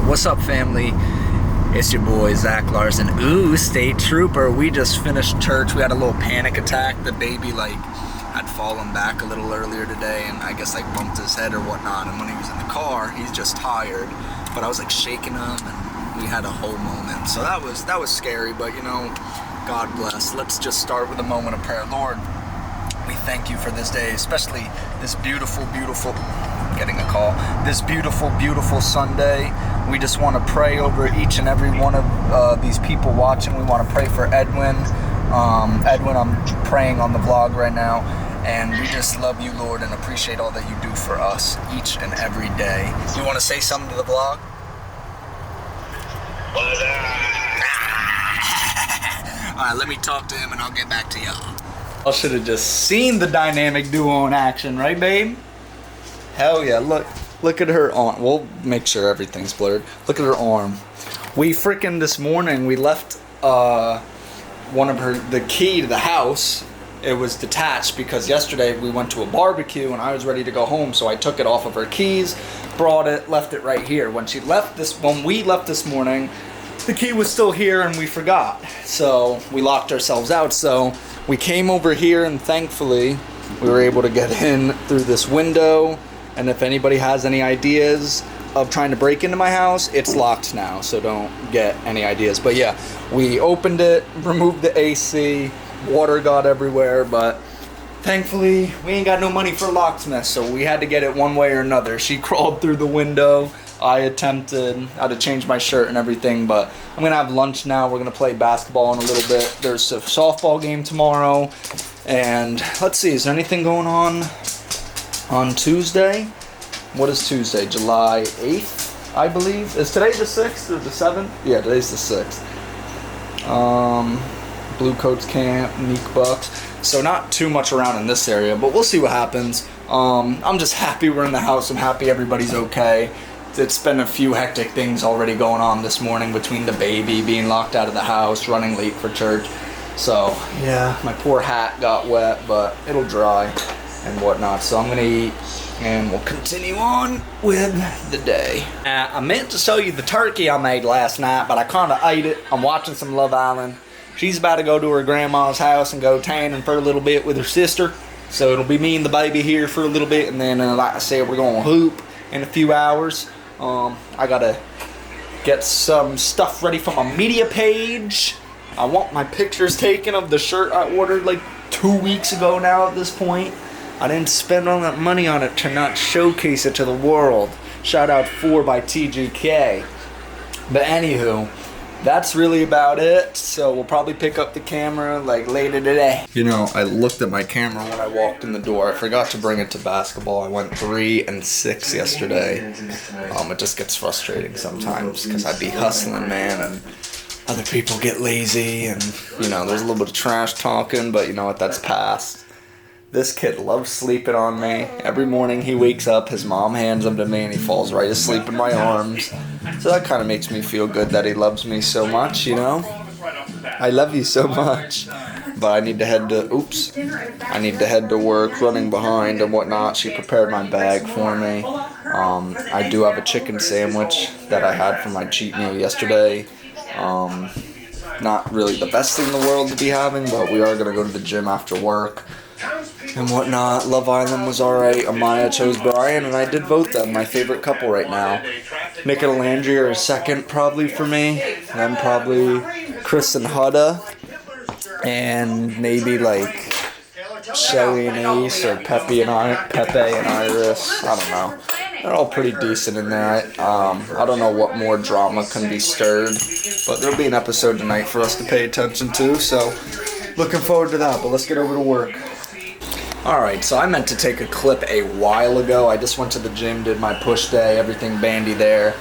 What's up, family? It's your boy, Zach Larsen. Ooh, state trooper. We just finished church. We had a little panic attack. The baby, had fallen back a little earlier today and I guess, bumped his head or whatnot. And when he was in the car, he's just tired. But I was, shaking him and we had a whole moment. So that was scary, but, God bless. Let's just start with a moment of prayer. Lord, we thank you for this day, especially this beautiful, this beautiful Sunday. We just want to pray over each and every one of these people watching. We want to pray for Edwin. I'm praying on the vlog right now. And we just love you, Lord, and appreciate all that you do for us each and every day. Do you want to say something to the vlog? Alright, let me talk to him and I'll get back to y'all. I should have just seen the dynamic duo in action, right, babe? Hell yeah, look at her arm. We'll make sure everything's blurred. Look at her arm. We freaking this morning, we left the key to the house. It was detached because yesterday we went to a barbecue and I was ready to go home, so I took it off of her keys, brought it, left it right here. When we left this morning, the key was still here and we forgot. So we locked ourselves out. So we came over here and thankfully we were able to get in through this window. And if anybody has any ideas of trying to break into my house, it's locked now, so don't get any ideas. But yeah, we opened it, removed the AC, water got everywhere, but thankfully we ain't got no money for a locksmith, so we had to get it one way or another. She crawled through the window. I had to change my shirt and everything, but I'm gonna have lunch now. We're gonna play basketball in a little bit. There's a softball game tomorrow, and let's see, is there anything going on Tuesday? What is Tuesday? July 8th, I believe. Is today the 6th or the 7th? Yeah, today's the 6th. Blue Coats Camp, Meek Bucks. So not too much around in this area, but we'll see what happens. I'm just happy we're in the house. I'm happy everybody's okay. It's been a few hectic things already going on this morning between the baby being locked out of the house, running late for church. So, yeah, my poor hat got wet, but it'll dry and whatnot. So I'm gonna eat and we'll continue on with the day. I meant to show you the turkey I made last night, but I kind of ate it. I'm watching some Love Island. She's about to go to her grandma's house and go tanning for a little bit with her sister. So it'll be me and the baby here for a little bit, and then like I said, we're gonna hoop in a few hours. I gotta get some stuff ready for my media page. I want my pictures taken of the shirt I ordered 2 weeks ago now at this point. I didn't spend all that money on it to not showcase it to the world. Shout out 4 by TGK. But anywho, that's really about it. So we'll probably pick up the camera later today. I looked at my camera when I walked in the door. I forgot to bring it to basketball. I went 3 and 6 yesterday. It just gets frustrating sometimes because I'd be hustling, man, and other people get lazy, and there's a little bit of trash talking, but you know what, that's past. This kid loves sleeping on me. Every morning he wakes up, his mom hands him to me, and he falls right asleep in my arms. So that kind of makes me feel good that he loves me so much, I love you so much. But I need to head to work, running behind and whatnot. She prepared my bag for me. I do have a chicken sandwich that I had for my cheat meal yesterday. Not really the best thing in the world to be having, but we are going to go to the gym after work and whatnot. Love Island was alright. Amaya chose Brian, and I did vote them my favorite couple right now. Nick and Landry are a second probably for me, then probably Chris and Hudda, and maybe Shelly and Ace, or Pepe and Iris. I don't know. They're all pretty decent in there. I don't know what more drama can be stirred, but there'll be an episode tonight for us to pay attention to, so looking forward to that. But let's get over to work. Alright, so I meant to take a clip a while ago. I just went to the gym, did my push day, everything bandy there.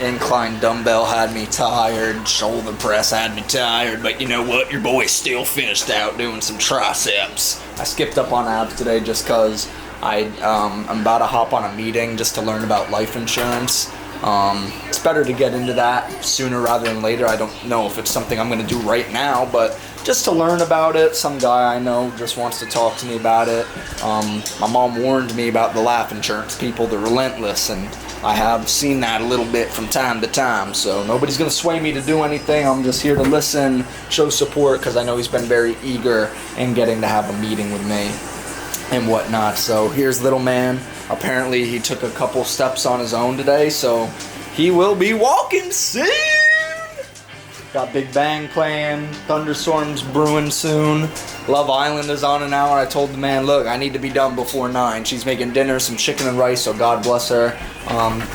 Incline dumbbell had me tired, shoulder press had me tired, but you know what, your boy still finished out doing some triceps. I skipped up on abs today just because I'm about to hop on a meeting just to learn about life insurance. It's better to get into that sooner rather than later. I don't know if it's something I'm going to do right now, but just to learn about it. Some guy I know just wants to talk to me about it. My mom warned me about the life insurance people. They're relentless, and I have seen that a little bit from time to time, so nobody's going to sway me to do anything. I'm just here to listen, show support, because I know he's been very eager in getting to have a meeting with me and whatnot. So here's little man. Apparently he took a couple steps on his own today, so he will be walking soon. Got Big Bang playing, thunderstorms brewing soon. Love Island is on an hour. I told the man, look, I need to be done before 9. She's making dinner, some chicken and rice, so God bless her.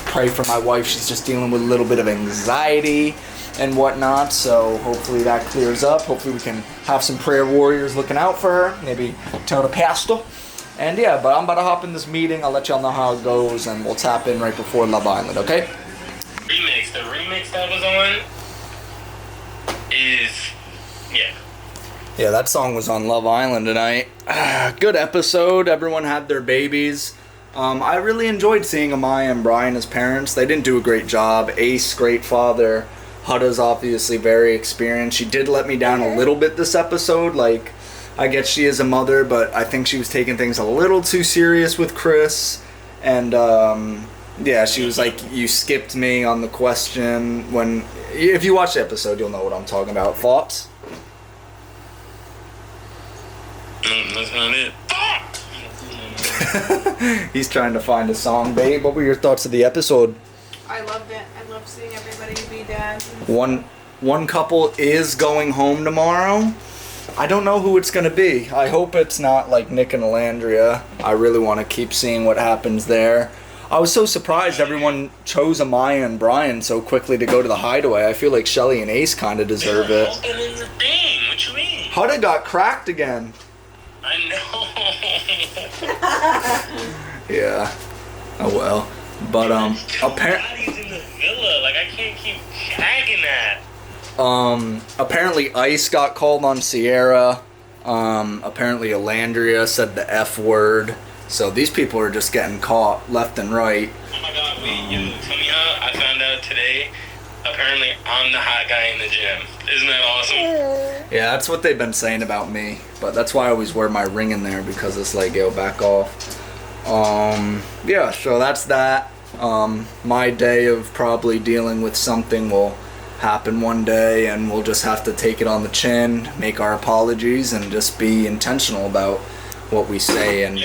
Pray for my wife. She's just dealing with a little bit of anxiety and whatnot, so hopefully that clears up. Hopefully we can have some prayer warriors looking out for her. Maybe tell the pastor. And yeah, but I'm about to hop in this meeting. I'll let y'all know how it goes, and we'll tap in right before Love Island, okay? The remix that was on is, yeah, that song was on Love Island tonight. Good episode. Everyone had their babies. I really enjoyed seeing Amaya and Brian as parents. They didn't do a great job. Ace, great father. Huda's obviously very experienced. She did let me down a little bit this episode. Like, I guess she is a mother, but I think she was taking things a little too serious with Chris. And, yeah, she was like, you skipped me on the question. When, if you watch the episode, you'll know what I'm talking about. Thoughts? That's not it. He's trying to find a song, babe. What were your thoughts of the episode? I loved it. I loved seeing everybody be dads. One couple is going home tomorrow. I don't know who it's going to be. I hope it's not like Nick and Alandria. I really want to keep seeing what happens there. I was so surprised everyone chose Amaya and Brian so quickly to go to the hideaway. I feel like Shelly and Ace kind of deserve it. Opening the thing. What you mean? Huda got cracked again. I know. Yeah. Oh well. But apparently in the villa. Like, I can't keep tagging that. Apparently Ice got called on Sierra. Apparently Alandria said the F word. So these people are just getting caught left and right. Oh my god, wait, tell me how I found out today. Apparently I'm the hot guy in the gym. Isn't that awesome? Yeah, that's what they've been saying about me. But that's why I always wear my ring in there, because it's like, yo, back off. Yeah, so that's that. My day of probably dealing with something will happen one day, and we'll just have to take it on the chin, make our apologies, and just be intentional about what we say. And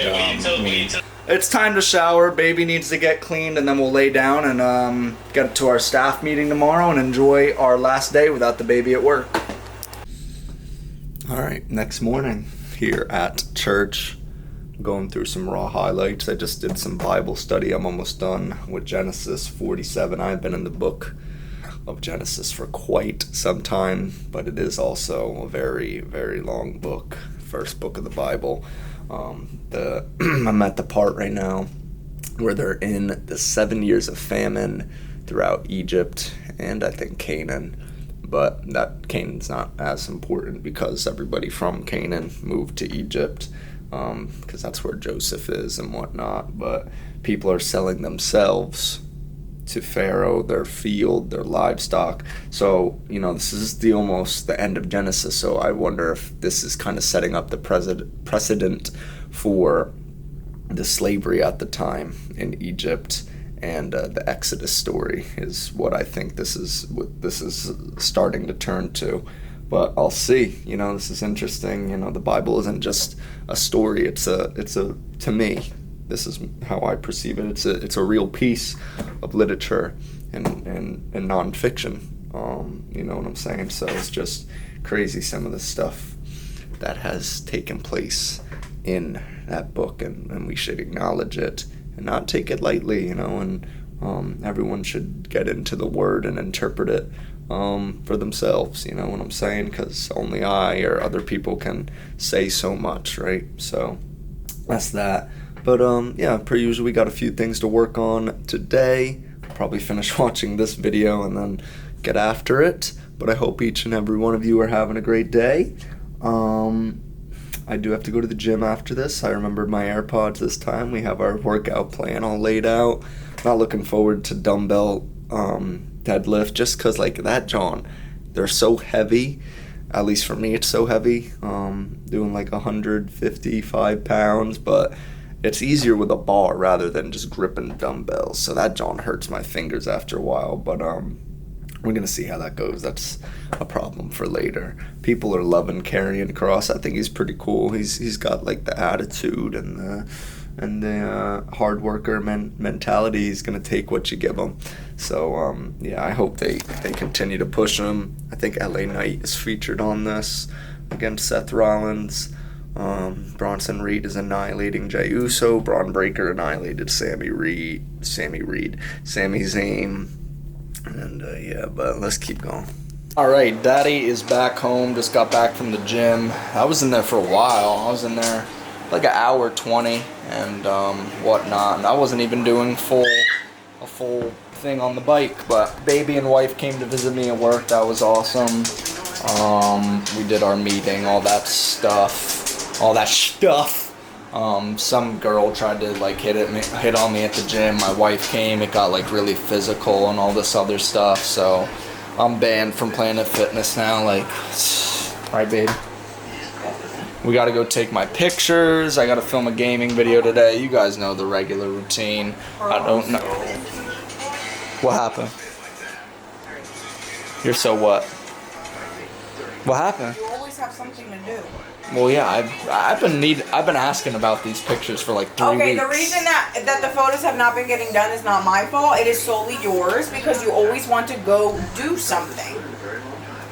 it's time to shower. Baby needs to get cleaned, and then we'll lay down and get to our staff meeting tomorrow and enjoy our last day without the baby at work. All right, next morning here at church, going through some raw highlights. I just did some Bible study. I'm almost done with Genesis 47. I've been in the book of Genesis for quite some time, but it is also a very, very long book. First book of the Bible. I'm at the part right now where they're in the 7 years of famine throughout Egypt and I think Canaan. But that Canaan's not as important because everybody from Canaan moved to Egypt, because that's where Joseph is and whatnot. But people are selling themselves to Pharaoh, their field, their livestock. So, this is almost the end of Genesis. So I wonder if this is kind of setting up the precedent for the slavery at the time in Egypt. And the Exodus story is what I think this is starting to turn to. But I'll see. This is interesting. The Bible isn't just a story. It's a to me, this is how I perceive it. It's a real piece of literature and nonfiction. You know what I'm saying? So it's just crazy, some of the stuff that has taken place in that book, and we should acknowledge it and not take it lightly, and everyone should get into the word and interpret it for themselves, you know what I'm saying? Because only I or other people can say so much, right? So that's that. But yeah, per usual, we got a few things to work on today. I'll probably finish watching this video and then get after it. But I hope each and every one of you are having a great day. I do have to go to the gym after this. I remembered my AirPods this time. We have our workout plan all laid out. Not looking forward to dumbbell deadlift, just because that, John, they're so heavy. At least for me, it's so heavy. Doing 155 pounds, but it's easier with a bar rather than just gripping dumbbells. So that John hurts my fingers after a while, but we're gonna see how that goes. That's a problem for later. People are loving carrying Cross. I think he's pretty cool. He's got like the attitude and the hard worker mentality. He's gonna take what you give him. So yeah, I hope they continue to push him. I think LA Knight is featured on this against Seth Rollins. Bronson Reed is annihilating Jey Uso. Braun Breaker annihilated Sami Zayn. And yeah, but let's keep going. Alright, Daddy is back home. Just got back from the gym. I was in there for a while. I was in there like an hour 20 and whatnot. And I wasn't even doing a full thing on the bike. But baby and wife came to visit me at work. That was awesome. We did our meeting, all that stuff. Some girl tried to like hit on me at the gym. My wife came. It got like really physical and all this other stuff. So I'm banned from Planet Fitness now. Like, right, babe? We got to go take my pictures. I got to film a gaming video today. You guys know the regular routine. I don't know. What happened? You're so what? What happened? You always have something to do. Well, yeah, I've been asking about these pictures for like 3 weeks. Okay, the reason that the photos have not been getting done is not my fault. It is solely yours because you always want to go do something.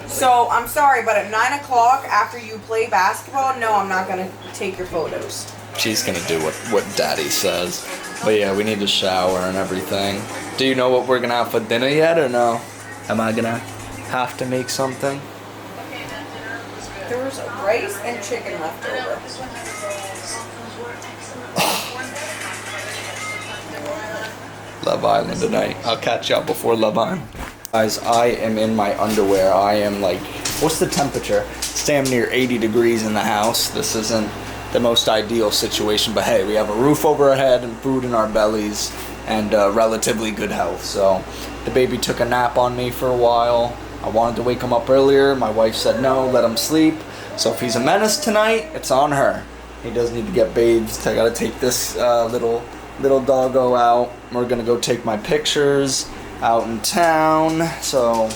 So I'm sorry, but at 9 o'clock after you play basketball, no, I'm not gonna take your photos. She's gonna do what Daddy says. But yeah, we need to shower and everything. Do you know what we're gonna have for dinner yet, or no? Am I gonna have to make something? There was rice and chicken left over. Love Island tonight. I'll catch you up before Love Island. Guys, I am in my underwear. I am like, what's the temperature? It's damn near 80 degrees in the house. This isn't the most ideal situation, but hey, we have a roof over our head and food in our bellies and relatively good health. So the baby took a nap on me for a while. I wanted to wake him up earlier. My wife said no, let him sleep. So if he's a menace tonight, it's on her. He does need to get bathed. I gotta take this little doggo out. We're gonna go take my pictures out in town. So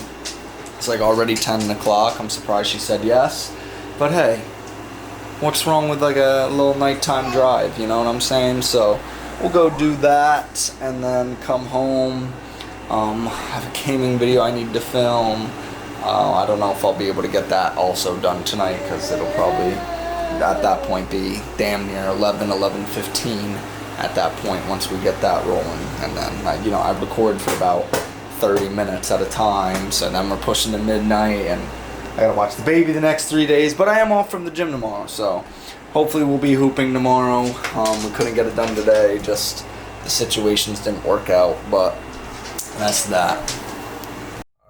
it's like already 10 o'clock. I'm surprised she said yes. But hey, what's wrong with like a little nighttime drive? You know what I'm saying? So we'll go do that and then come home. I have a gaming video I need to film. I don't know if I'll be able to get that also done tonight because it'll probably at that point be damn near 11:15 at that point once we get that rolling. And then I record for about 30 minutes at a time, so then we're pushing to midnight and I gotta watch the baby the next 3 days, but I am off from the gym tomorrow, so hopefully we'll be hooping tomorrow. We couldn't get it done today, just the situations didn't work out, but that's that.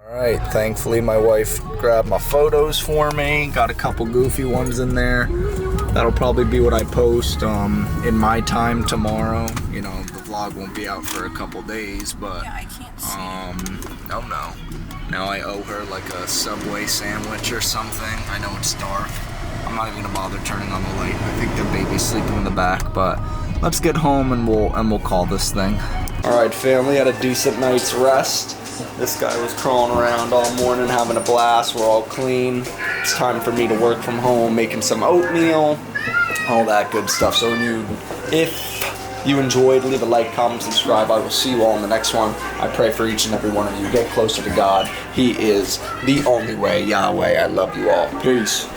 Alright, thankfully my wife grabbed my photos for me. Got a couple goofy ones in there. That'll probably be what I post in my time tomorrow. You know, the vlog won't be out for a couple days, but Yeah, I can't see. no. Now I owe her like a Subway sandwich or something. I know it's dark. I'm not even gonna bother turning on the light. I think the baby's sleeping in the back, but let's get home and we'll call this thing. Alright, family, had a decent night's rest. This guy was crawling around all morning having a blast. We're all clean. It's time for me to work from home, making some oatmeal, all that good stuff. So if you enjoyed, leave a like, comment, subscribe. I will see you all in the next one. I pray for each and every one of you. Get closer to God. He is the only way. Yahweh, I love you all. Peace.